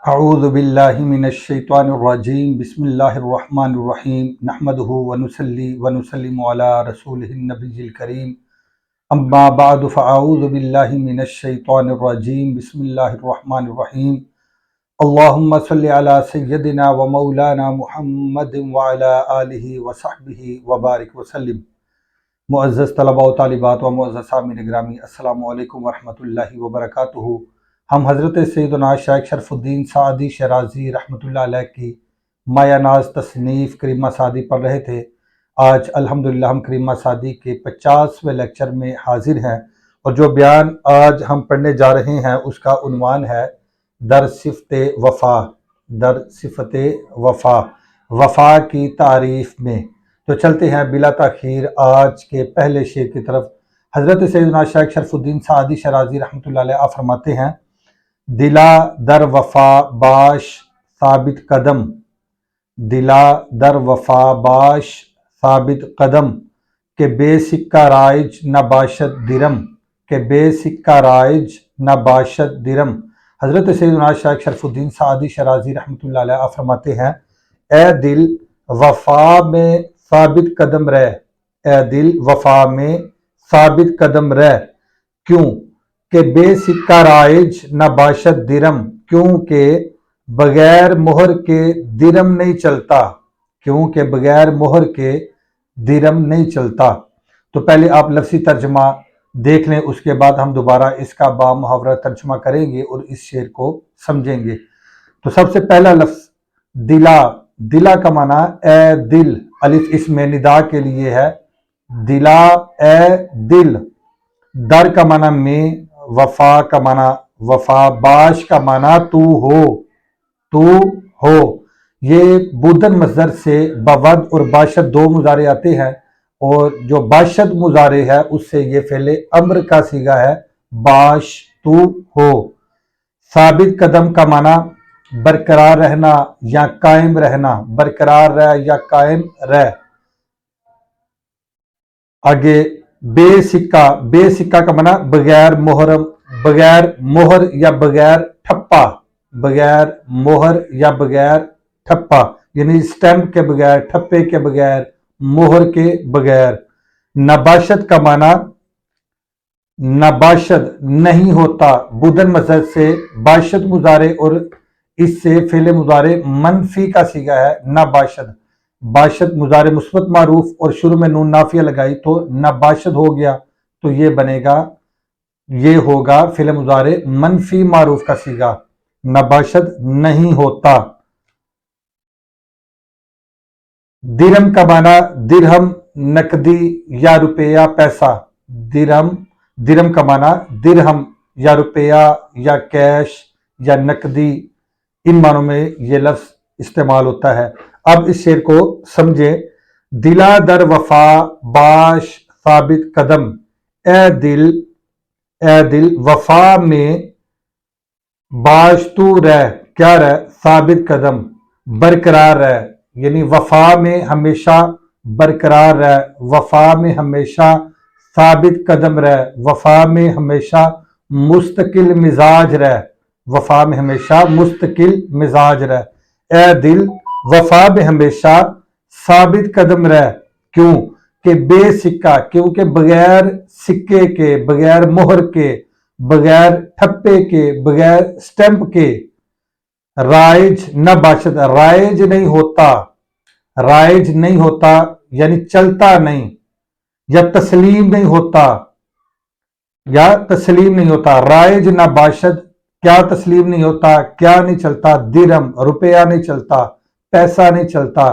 اعوذ باللہ من الشیطان الرجیم بسم اللہ الرحمن الرحیم نحمدہ ونصلی ونسلم علی رسولہ النبی الکریم اما بعد فاعوذ باللہ من الشیطان الرجیم بسم اللہ الرحمن الرحیم اللہم صلی علی سیدنا و مولانا محمد وعلی آلہ وصحبہ وبارک وسلم۔ معزز طلباء و طالبات و معزز سامعین گرامی، السلام علیکم ورحمۃ اللہ وبرکاتہ۔ ہم حضرت سیدنا شیخ شرف الدین سعدی شیرازی رحمۃ اللہ علیہ کی مایہ ناز تصنیف کریمہ سعدی پڑھ رہے تھے۔ آج الحمدللہ ہم کریمہ سعدی کے 50ویں لیکچر میں حاضر ہیں، اور جو بیان آج ہم پڑھنے جا رہے ہیں اس کا عنوان ہے در صفت وفا۔ در صفت وفا، وفا کی تعریف میں۔ تو چلتے ہیں بلا تاخیر آج کے پہلے شعر کی طرف۔ حضرت سیدنا شیخ شرف الدین سعدی شیرازی رحمۃ اللہ علیہ آپ فرماتے ہیں: دلا در وفا باش ثابت قدم، دلا در وفا باش ثابت قدم، کہ بے سکہ رائج نہ باشد درم، کہ بے سکہ رائج نہ باشد درم۔ حضرت سیدنا شیخ شرف الدین سعدی شیرازی رحمۃ اللہ علیہ آپ فرماتے ہیں: اے دل وفا میں ثابت قدم رہ، اے دل وفا میں ثابت قدم رہ، کیوں کہ بے سکہ رائج نہ باشد درم، کیونکہ بغیر مہر کے درم نہیں چلتا، کیونکہ بغیر مہر کے درم نہیں چلتا۔ تو پہلے آپ لفظی ترجمہ دیکھ لیں، اس کے بعد ہم دوبارہ اس کا با محاورہ ترجمہ کریں گے اور اس شعر کو سمجھیں گے۔ تو سب سے پہلا لفظ دلا، دلا کا معنی اے دل، الف اسم ندا کے لیے ہے، دلا اے دل، در کا معنی میں، وفا کا معنی وفا، باش کا معنی تو ہو، تو ہو۔ یہ بودن مصدر سے بود اور باشد دو مضارع آتے ہیں، اور جو باشد مضارع ہے اس سے یہ فعل امر کا صیغہ ہے، باش تو ہو۔ ثابت قدم کا معنی برقرار رہنا یا قائم رہنا، برقرار رہ یا قائم رہ۔ آگے بے سکہ، بے سکہ کا معنی بغیر محرم، بغیر مہر یا بغیر ٹھپا، بغیر مہر یا بغیر ٹھپا، یعنی سٹیمپ کے بغیر، ٹھپے کے بغیر، مہر کے بغیر۔ نباشد کا معنی نباشد نہیں ہوتا، بودن مصدر سے باشد مضارع اور اس سے فعل مضارع منفی کا صیغہ ہے نباشد۔ باشد مضارع مثبت معروف اور شروع میں نون نافیہ لگائی تو نباشد ہو گیا، تو یہ بنے گا، یہ ہوگا فعل مضارع منفی معروف کا صیغہ، نباشد نہیں ہوتا۔ درم کا معنی درہم نقدی یا روپیہ پیسہ، درہم، درم کا معنی درہم یا روپیہ یا کیش یا نقدی، ان معنوں میں یہ لفظ استعمال ہوتا ہے۔ اب اس شعر کو سمجھیں۔ دلا در وفا باش ثابت قدم، اے دل، اے دل وفا میں باش تو رہ، کیا رہ؟ ثابت قدم، برقرار رہ، یعنی وفا میں ہمیشہ برقرار رہ، وفا میں ہمیشہ ثابت قدم رہ، وفا میں ہمیشہ مستقل مزاج رہ، وفا میں ہمیشہ مستقل مزاج رہ۔ اے دل وفا میں ہمیشہ ثابت قدم رہ، کیوں کہ بے سکہ، کیونکہ بغیر سکے کے، بغیر مہر کے، بغیر ٹھپے کے، بغیر سٹیمپ کے، رائج نہ باشد، رائج نہیں ہوتا، رائج نہیں ہوتا یعنی چلتا نہیں، یا تسلیم نہیں ہوتا، یا تسلیم نہیں ہوتا۔ رائج نہ باشد، کیا تسلیم نہیں ہوتا، کیا نہیں چلتا؟ درہم، روپیہ نہیں چلتا، پیسہ نہیں چلتا،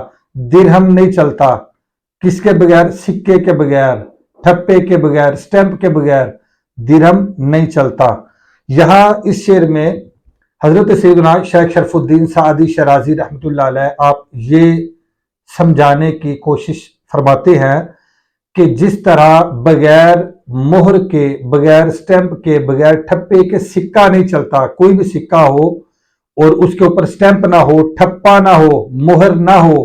درہم نہیں چلتا، کس کے بغیر؟ سکے کے بغیر، ٹھپے کے بغیر، سٹیمپ کے بغیر درہم نہیں چلتا۔ یہاں اس شعر میں حضرت سیدنا شیخ شرف الدین سعدی شیرازی رحمۃ اللہ علیہ آپ یہ سمجھانے کی کوشش فرماتے ہیں کہ جس طرح بغیر مہر کے، بغیر سٹیمپ کے، بغیر ٹھپے کے سکہ نہیں چلتا، کوئی بھی سکہ ہو اور اس کے اوپر سٹیمپ نہ ہو، ٹھپا نہ ہو، مہر نہ ہو،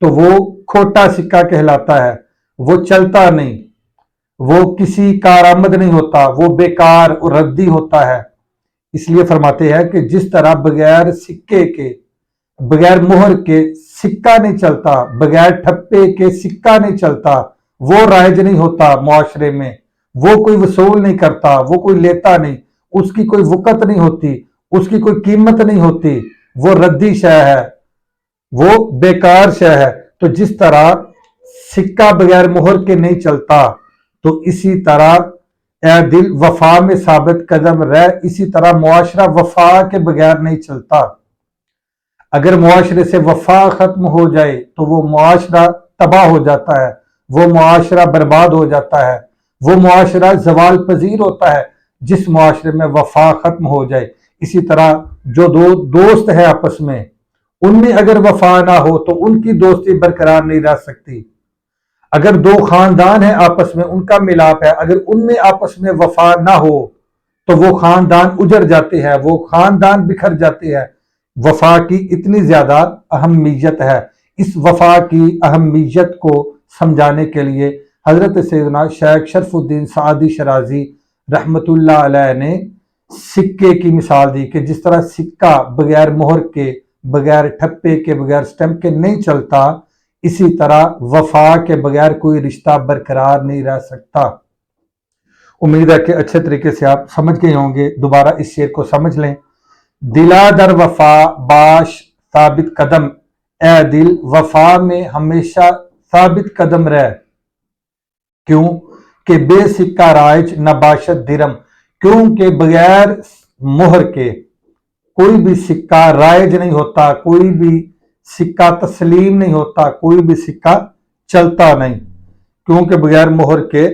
تو وہ کھوٹا سکہ کہلاتا ہے، وہ چلتا نہیں، وہ کسی کارآمد نہیں ہوتا، وہ بیکار اور ردی ہوتا ہے۔ اس لیے فرماتے ہیں کہ جس طرح بغیر سکے کے، بغیر مہر کے سکہ نہیں چلتا، بغیر ٹھپے کے سکہ نہیں چلتا، وہ رائج نہیں ہوتا معاشرے میں، وہ کوئی وصول نہیں کرتا، وہ کوئی لیتا نہیں، اس کی کوئی وقت نہیں ہوتی، اس کی کوئی قیمت نہیں ہوتی، وہ ردی شے ہے، وہ بیکار شے ہے۔ تو جس طرح سکہ بغیر مہر کے نہیں چلتا، تو اسی طرح اے دل وفا میں ثابت قدم رہ، اسی طرح معاشرہ وفا کے بغیر نہیں چلتا۔ اگر معاشرے سے وفا ختم ہو جائے تو وہ معاشرہ تباہ ہو جاتا ہے، وہ معاشرہ برباد ہو جاتا ہے، وہ معاشرہ زوال پذیر ہوتا ہے جس معاشرے میں وفا ختم ہو جائے۔ اسی طرح جو دو دوست ہیں آپس میں، ان میں اگر وفا نہ ہو تو ان کی دوستی برقرار نہیں رہ سکتی۔ اگر دو خاندان ہیں آپس میں، ان کا ملاپ ہے، اگر ان میں آپس میں وفا نہ ہو تو وہ خاندان اجڑ جاتے ہیں، وہ خاندان بکھر جاتے ہیں۔ وفا کی اتنی زیادہ اہمیت ہے۔ اس وفا کی اہمیت کو سمجھانے کے لیے حضرت سیدنا شیخ شرف الدین سعدی شرازی رحمت اللہ علیہ نے سکے کی مثال دی کہ جس طرح سکہ بغیر مہر کے، بغیر ٹھپے کے، بغیر سٹمپ کے نہیں چلتا، اسی طرح وفا کے بغیر کوئی رشتہ برقرار نہیں رہ سکتا۔ امید ہے کہ اچھے طریقے سے آپ سمجھ گئے ہوں گے۔ دوبارہ اس شعر کو سمجھ لیں۔ دلا در وفا باش ثابت قدم، اے دل وفا میں ہمیشہ ثابت قدم رہ، کیوں کہ بے سکہ رائج نہ باشد درم، کیونکہ بغیر مہر کے کوئی بھی سکہ رائج نہیں ہوتا، کوئی بھی سکہ تسلیم نہیں ہوتا، کوئی بھی سکہ چلتا نہیں، کیونکہ بغیر مہر کے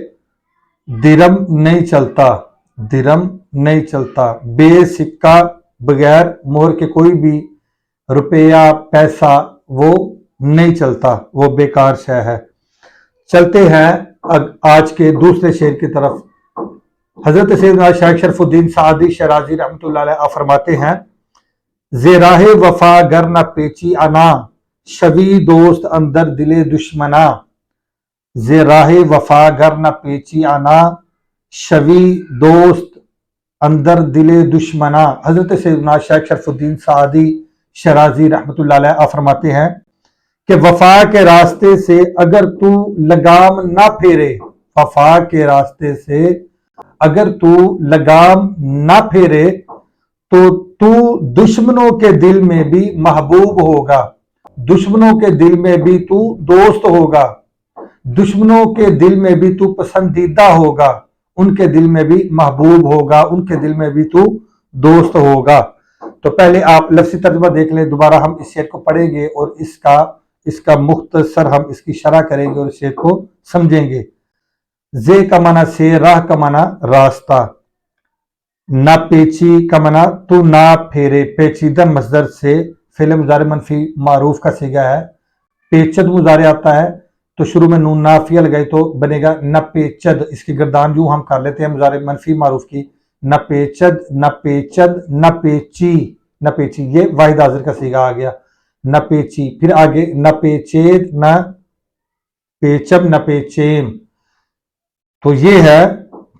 درم نہیں چلتا، درم نہیں چلتا۔ بے سکہ بغیر مہر کے کوئی بھی روپیہ پیسہ وہ نہیں چلتا، وہ بیکار شے ہے۔ چلتے ہیں آج کے دوسرے شعر کی طرف۔ حضرت سیدنا شیخ شرف الدین سعدی شرازی رحمۃ اللہ علیہ فرماتے ہیں، زِ راہ وفا گر نہ پیچی انا، شوی دوست اندر دل دشمنا، زِ راہ وفا گر نہ پیچی انا، شوی دوست اندر دل دشمنا۔ حضرت سیدنا شیخ شرف الدین سعدی شرازی رحمۃ اللہ علیہ فرماتے ہیں کہ وفا کے راستے سے اگر تو لگام نہ پھیرے، وفا کے راستے سے اگر تو لگام نہ پھیرے تو دشمنوں کے دل میں بھی محبوب ہوگا، دشمنوں کے دل میں بھی تو دوست ہوگا، دشمنوں کے دل میں بھی تو پسندیدہ ہوگا، ان کے دل میں بھی محبوب ہوگا، ان کے دل میں بھی تو دوست ہوگا۔ تو پہلے آپ لفظی ترجمہ دیکھ لیں، دوبارہ ہم اس شعر کو پڑھیں گے اور اس کا مختصر ہم اس کی شرح کریں گے اور اس شعر کو سمجھیں گے۔ زے کا معنی سے، راہ کا معنی راستہ، نہ پیچی کا معنی تو نہ پھیرے، پیچیدہ مصدر سے فعل مضارع منفی معروف کا صیغہ ہے، پیچد مضارع آتا ہے تو شروع میں نون نافیہ لگائی تو بنے گا نہ پیچد، اس کی گردان یوں ہم کر لیتے ہیں مضارع منفی معروف کی، نہ پیچد، نہ پیچد، نہ پیچی، نہ پیچی، یہ واحد حاضر کا صیغہ آ گیا، نہ پیچی۔ پھر آگے نہ پیچید، نہ پیچم، نہ پیچیم، تو یہ ہے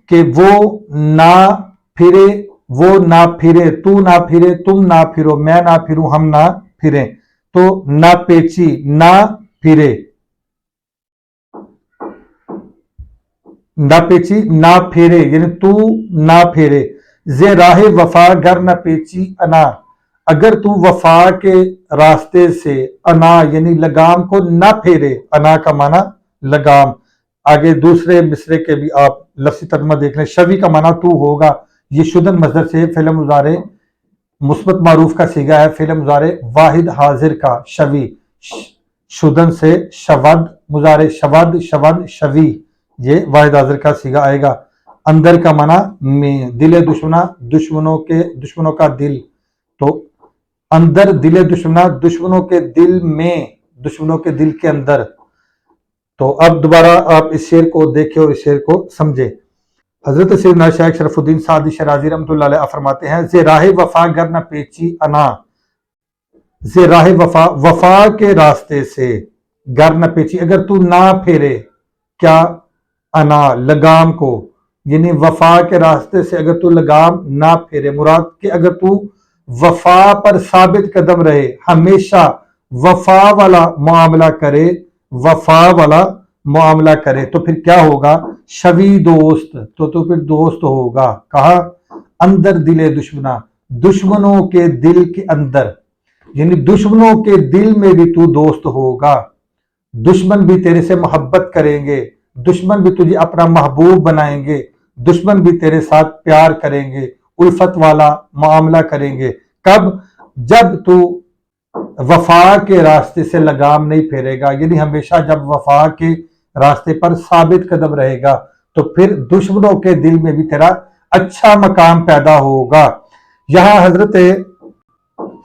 کہ وہ نہ پھرے، وہ نہ پھرے، تو نہ پھرے، تم نہ پھرو، میں نہ پھروں، ہم نہ پھریں، تو نہ پیچی، نہ پھرے، نہ پیچی نہ پھیرے، یعنی تو نہ پھیرے۔ زے راہ وفا گر نہ پیچی انا، اگر تو وفا کے راستے سے انا یعنی لگام کو نہ پھیرے، انا کا معنی لگام۔ آگے دوسرے مصرے کے بھی آپ لفظی ترجمہ دیکھ لیں۔ شوی کا معنی تو ہوگا، یہ شدن مصدر سے فعل مضارع مثبت معروف کا صیغہ ہے، فعل مضارع واحد حاضر کا شوی، شدن سے شود مضارع، شود، شون، شوی، یہ واحد حاضر کا صیغہ آئے گا۔ اندر کا معنی میں، دل دشمنا، دشمنوں کا دل، تو اندر دل دشمنا، دشمنوں کے دل میں، دشمنوں کے دل کے اندر۔ تو اب دوبارہ آپ اس شعر کو دیکھیں اور اس شعر کو سمجھیں۔ حضرت سیدنا شیخ شرف الدین سعدی شرازی رحمۃ اللہ علیہ فرماتے ہیں، زے راہ وفا گر نہ پیچی انا، زے راہ وفا، وفا کے راستے سے، گر نہ پیچی اگر تو نہ پھیرے، کیا، انا لگام کو، یعنی وفا کے راستے سے اگر تو لگام نہ پھیرے، مراد کہ اگر تو وفا پر ثابت قدم رہے، ہمیشہ وفا والا معاملہ کرے، وفا والا معاملہ کرے، تو پھر کیا ہوگا؟ شوی دوست، تو پھر دوست ہوگا کہا اندر دل دشمنا، دشمنوں کے دل کے اندر، یعنی دشمنوں کے دل میں بھی تو دوست ہوگا، دشمن بھی تیرے سے محبت کریں گے، دشمن بھی تجھے اپنا محبوب بنائیں گے، دشمن بھی تیرے ساتھ پیار کریں گے، الفت والا معاملہ کریں گے۔ کب؟ جب تو وفا کے راستے سے لگام نہیں پھیرے گا، یعنی ہمیشہ جب وفا کے راستے پر ثابت قدم رہے گا تو پھر دشمنوں کے دل میں بھی تیرا اچھا مقام پیدا ہوگا۔ یہاں حضرت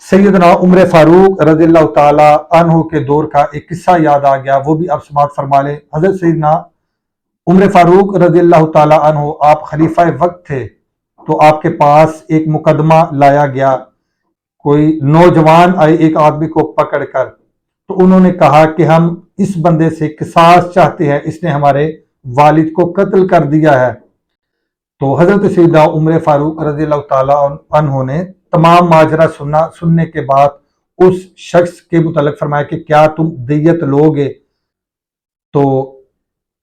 سیدنا عمر فاروق رضی اللہ تعالی عنہ کے دور کا ایک قصہ یاد آ گیا، وہ بھی آپ سماعت فرما لیں۔ حضرت سیدنا عمر فاروق رضی اللہ تعالی عنہ آپ خلیفہ وقت تھے، تو آپ کے پاس ایک مقدمہ لایا گیا، کوئی نوجوان آئے ایک آدمی کو پکڑ کر، تو انہوں نے کہا کہ ہم اس بندے سے قصاص چاہتے ہیں، اس نے ہمارے والد کو قتل کر دیا ہے۔ تو حضرت سیدنا عمر فاروق رضی اللہ تعالی عنہ نے تمام ماجرا سننے کے بعد اس شخص کے متعلق فرمایا کہ کیا تم دیت لوگے؟ تو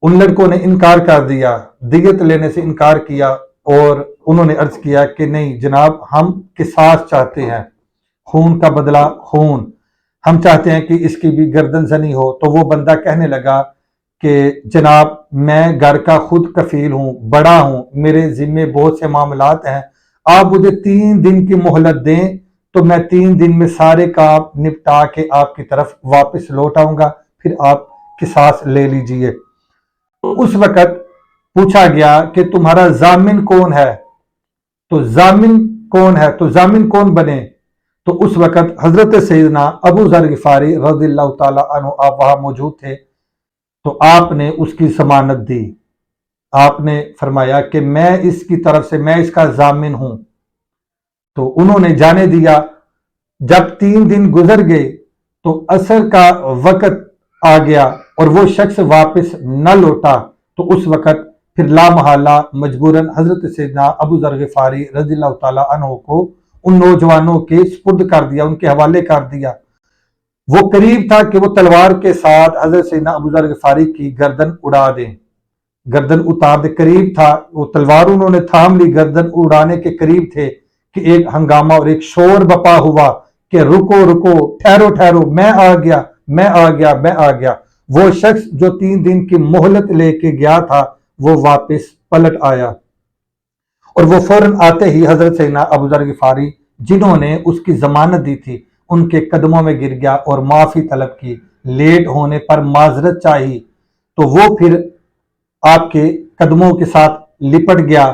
ان لڑکوں نے انکار کر دیا، دیت لینے سے انکار کیا، اور انہوں نے عرض کیا کہ نہیں جناب، ہم قصاص چاہتے ہیں، خون کا بدلہ خون، ہم چاہتے ہیں کہ اس کی بھی گردن زنی ہو۔ تو وہ بندہ کہنے لگا کہ جناب میں گھر کا خود کفیل ہوں، بڑا ہوں، میرے ذمے بہت سے معاملات ہیں، آپ مجھے 3 دن کی مہلت دیں تو میں 3 دن میں سارے کام نپٹا کے آپ کی طرف واپس لوٹ آؤں گا، پھر آپ قصاص لے لیجئے۔ اس وقت پوچھا گیا کہ تمہارا ضامن کون ہے؟ تو ضامن کون ہے؟ تو ضامن کون بنے؟ تو اس وقت حضرت سیدنا ابو ذر غفاری رضی اللہ تعالی عنہ آپ وہاں موجود تھے، تو آپ نے اس کی ضمانت دی، آپ نے فرمایا کہ میں اس کی طرف سے، میں اس کا ضامن ہوں۔ تو انہوں نے جانے دیا۔ جب 3 دن گزر گئے تو عصر کا وقت آ گیا اور وہ شخص واپس نہ لوٹا، تو اس وقت پھر لا محالہ مجبوراً حضرت سیدنا ابو ذر غفاری رضی اللہ تعالی عنہ کو ان نوجوانوں کے سپرد کر دیا، ان کے حوالے کر دیا۔ وہ قریب تھا کہ وہ تلوار کے ساتھ حضرت سیدنا ابو ذر غفاری کی گردن اڑا دیں، گردن اتار دے، قریب تھا، وہ تلوار انہوں نے تھام لی، گردن اڑانے کے قریب تھے کہ ایک ہنگامہ اور ایک شور بپا ہوا کہ رکو رکو، ٹھہرو ٹھہرو، میں آ گیا، میں آ گیا، میں آ گیا۔ وہ شخص جو 3 دن کی مہلت لے کے گیا تھا وہ واپس پلٹ آیا، اور وہ فوراً آتے ہی حضرت سیدنا ابو ذر غفاری جنہوں نے اس کی ضمانت دی تھی ان کے قدموں میں گر گیا اور معافی طلب کی، لیٹ ہونے پر معذرت چاہی، تو وہ پھر آپ کے قدموں کے ساتھ لپٹ گیا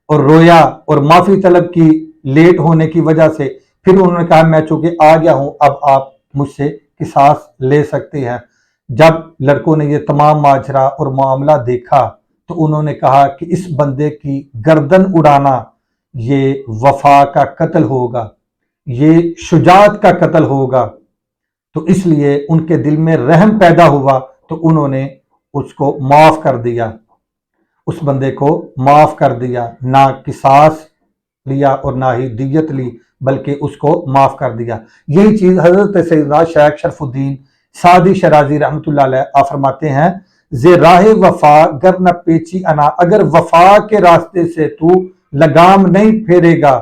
اور رویا اور معافی طلب کی لیٹ ہونے کی وجہ سے۔ پھر انہوں نے کہا میں چونکہ آ گیا ہوں، اب آپ مجھ سے قصاص لے سکتے ہیں۔ جب لڑکوں نے یہ تمام ماجرا اور معاملہ دیکھا تو انہوں نے کہا کہ اس بندے کی گردن اڑانا یہ وفا کا قتل ہوگا، یہ شجاعت کا قتل ہوگا، تو اس لیے ان کے دل میں رحم پیدا ہوا، تو انہوں نے اس کو معاف کر دیا، اس بندے کو معاف کر دیا، نہ قصاص لیا اور نہ ہی دیت لی، بلکہ اس کو معاف کر دیا۔ یہی چیز حضرت سیدنا شیخ شرف الدین سعدی شرازی رحمۃ اللہ علیہ آپ فرماتے ہیں، زِ راہ وفا گر نہ پیچی انا، اگر وفا کے راستے سے تو لگام نہیں پھیرے گا،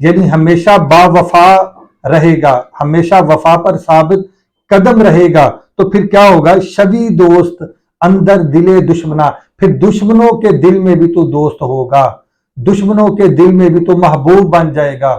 یعنی ہمیشہ با وفا رہے گا، ہمیشہ وفا پر ثابت قدم رہے گا، تو پھر کیا ہوگا؟ شوی دوست اندر دل دشمنا، پھر دشمنوں کے دل میں بھی تو دوست ہوگا، دشمنوں کے دل میں بھی تو محبوب بن جائے گا،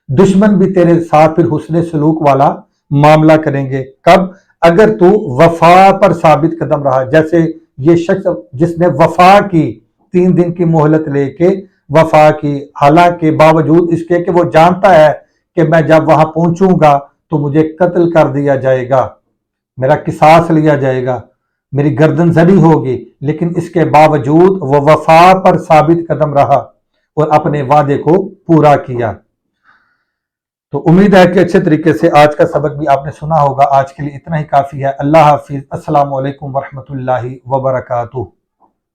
دشمن بھی تیرے ساتھ پھر حسن سلوک والا معاملہ کریں گے۔ کب؟ اگر تو وفا پر ثابت قدم رہا، جیسے یہ شخص جس نے وفا کی، 3 دن کی مہلت لے کے وفا کی، حالانکہ باوجود اس کے کہ وہ جانتا ہے کہ میں جب وہاں پہنچوں گا تو مجھے قتل کر دیا جائے گا، میرا قصاص لیا جائے گا، میری گردن زنی ہوگی، لیکن اس کے باوجود وہ وفا پر ثابت قدم رہا اور اپنے وعدے کو پورا کیا۔ تو امید ہے کہ اچھے طریقے سے آج کا سبق بھی آپ نے سنا ہوگا۔ آج کے لیے اتنا ہی کافی ہے۔ اللہ حافظ۔ السلام علیکم ورحمۃ اللہ وبرکاتہ۔